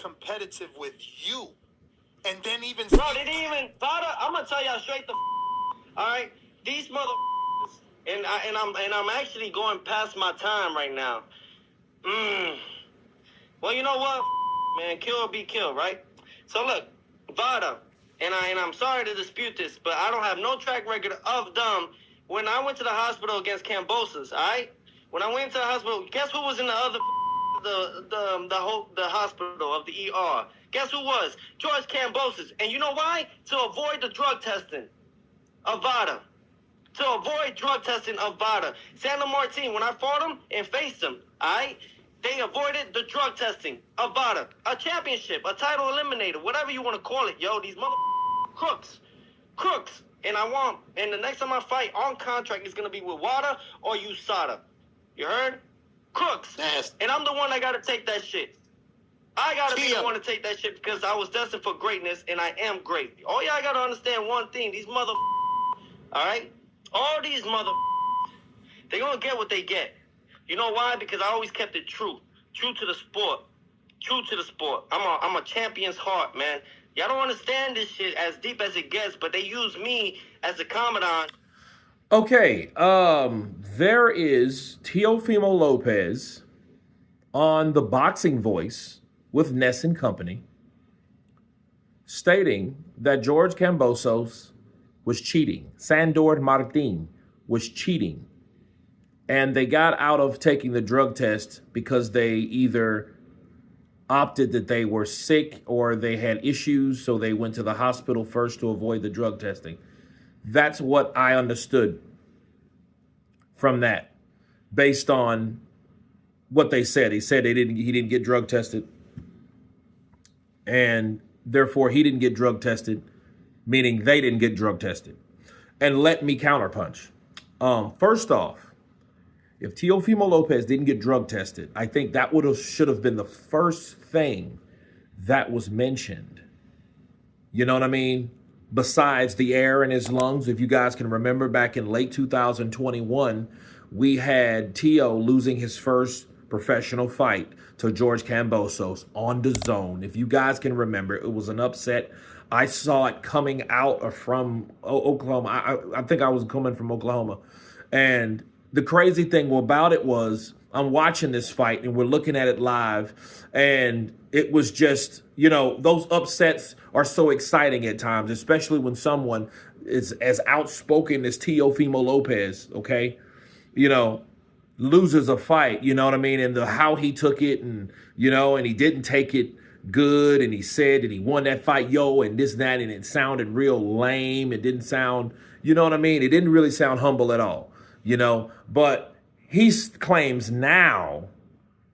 competitive with you. And then even... Bro, they didn't even... I'm going to tell y'all straight the all right? These motherfuckers... And I'm actually going past my time right now. Well, you know what? Man, kill or be killed, right? So look, Vada, and I'm sorry to dispute this, but I don't have no track record of them. When I went to the hospital against Kambosos, all right? When I went to the hospital, guess who was in the other the hospital of the ER? Guess who was? George Kambosos. And you know why? To avoid the drug testing of Vada. To avoid drug testing of Vada. Sandor Martin, when I fought him and faced him, all right? They avoided the drug testing of Vada. A championship, a title eliminator, whatever you want to call it, yo. These crooks. And the next time I fight on contract is going to be with Whaaaat or USADA. You heard? Crooks. Yes. And I'm the one that got to take that shit. I got to be the one to take that shit because I was destined for greatness and I am great. All y'all got to understand one thing. These all right? All these they going to get what they get. You know why? Because I always kept it true. True to the sport. I'm a champion's heart, man. Y'all don't understand this shit as deep as it gets, but they use me as a commandant. Okay, there is Teofimo Lopez on The Boxing Voice with Ness and Company stating that George Kambosos was cheating. Sandor Martin was cheating. And they got out of taking the drug test because they either opted that they were sick or they had issues, so they went to the hospital first to avoid the drug testing. That's what I understood from that, based on what they said. He said he didn't get drug tested, and therefore he didn't get drug tested, meaning they didn't get drug tested. And let me counterpunch. First off, if Teofimo Lopez didn't get drug tested, I think that should have been the first thing that was mentioned. You know what I mean? Besides the air in his lungs, if you guys can remember back in late 2021, we had Teo losing his first professional fight to George Kambosos on the zone. If you guys can remember, it was an upset. I saw it coming out from Oklahoma. I think I was coming from Oklahoma. And the crazy thing about it was I'm watching this fight and we're looking at it live, and it was just, you know, those upsets are so exciting at times, especially when someone is as outspoken as Teofimo Lopez, okay, you know, loses a fight, you know what I mean? And how he took it, and, you know, and he didn't take it good, and he said that he won that fight, and this, that, and it sounded real lame. It didn't sound, you know what I mean? It didn't really sound humble at all. You know, but he claims now,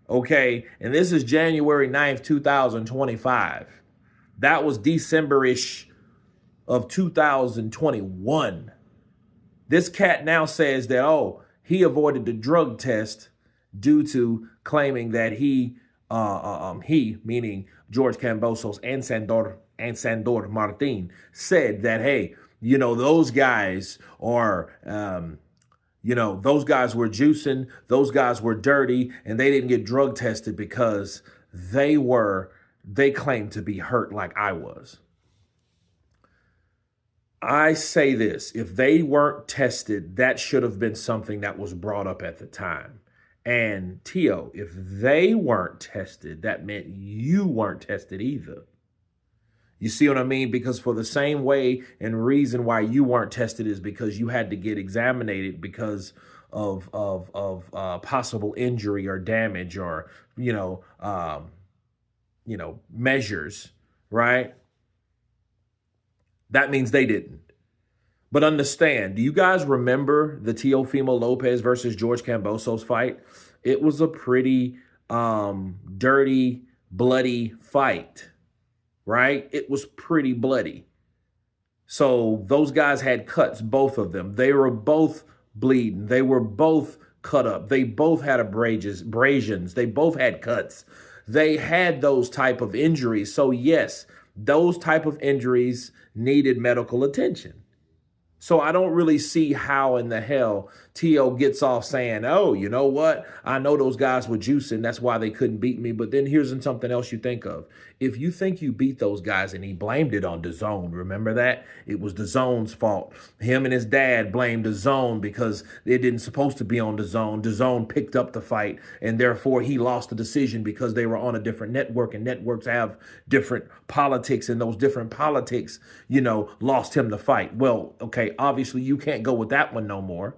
okay, and this is January 9th, 2025. That was December-ish of 2021. This cat now says that, he avoided the drug test due to claiming that he, meaning George Kambosos and Sandor Martin, said that, hey, you know, those guys are... you know, those guys were juicing, those guys were dirty, and they didn't get drug tested because they claimed to be hurt like I was. I say this, if they weren't tested, that should have been something that was brought up at the time. And Teo, if they weren't tested, that meant you weren't tested either. You see what I mean? Because for the same way and reason why you weren't tested is because you had to get examinated because of possible injury or damage or, measures, right? That means they didn't. But understand, do you guys remember the Teofimo Lopez versus George Kambosos fight? It was a pretty dirty, bloody fight. Right? It was pretty bloody. So those guys had cuts, both of them. They were both bleeding. They were both cut up. They both had abrasions. They both had cuts. They had those type of injuries. So yes, those type of injuries needed medical attention. So I don't really see how in the hell T.O. gets off saying, oh, you know what? I know those guys were juicing. That's why they couldn't beat me. But then here's something else you think of. If you think you beat those guys, and he blamed it on DAZN, remember that? It was DAZN's fault. Him and his dad blamed DAZN because it didn't supposed to be on DAZN. DAZN picked up the fight, and therefore he lost the decision because they were on a different network, and networks have different politics, and those different politics, you know, lost him the fight. Well, okay, obviously you can't go with that one no more.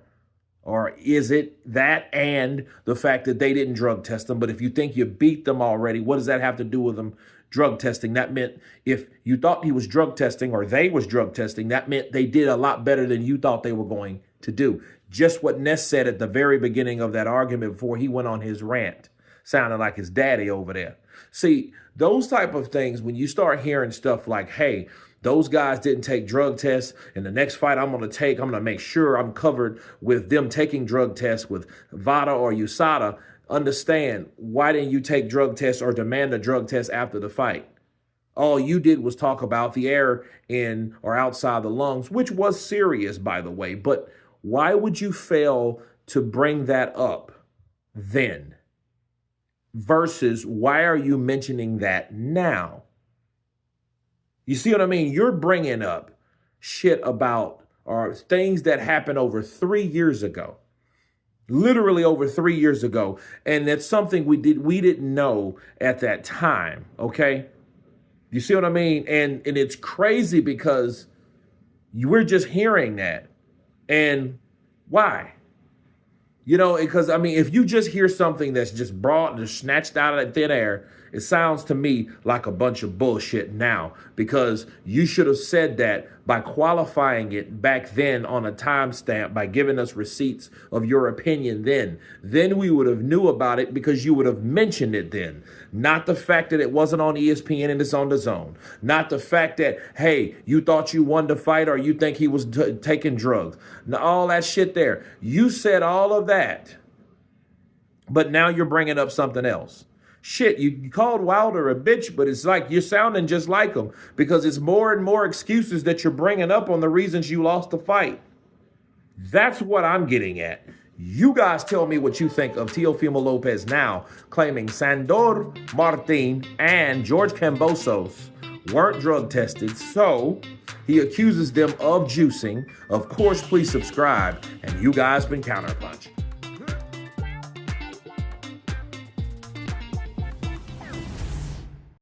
Or is it that and the fact that they didn't drug test them? But if you think you beat them already, what does that have to do with them drug testing? That meant if you thought he was drug testing or they was drug testing, that meant they did a lot better than you thought they were going to do. Just what Ness said at the very beginning of that argument before he went on his rant. Sounded like his daddy over there. See, those type of things, when you start hearing stuff like, hey, those guys didn't take drug tests, and the next fight I'm going to make sure I'm covered with them taking drug tests with Whaaaat or USADA. Understand, why didn't you take drug tests or demand a drug test after the fight? All you did was talk about the air in or outside the lungs, which was serious, by the way. But why would you fail to bring that up then? Versus, why are you mentioning that now? You see what I mean? You're bringing up shit about or things that happened over 3 years ago. Literally over 3 years ago. And that's something we didn't know at that time, okay? You see what I mean? And it's crazy because we're just hearing that. And why? You know, because, I mean, if you just hear something that's just brought and snatched out of thin air, it sounds to me like a bunch of bullshit now, because you should have said that by qualifying it back then on a timestamp, by giving us receipts of your opinion then. Then we would have knew about it because you would have mentioned it then. Not the fact that it wasn't on ESPN and it's on DAZN. Not the fact that, hey, you thought you won the fight or you think he was taking drugs. Now, all that shit there. You said all of that, but now you're bringing up something else. Shit, you called Wilder a bitch, but it's like you're sounding just like him because it's more and more excuses that you're bringing up on the reasons you lost the fight. That's what I'm getting at. You guys tell me what you think of Teofimo Lopez now claiming Sandor, Martin, and George Kambosos weren't drug tested, so he accuses them of juicing. Of course, please subscribe, and you guys been counterpunch.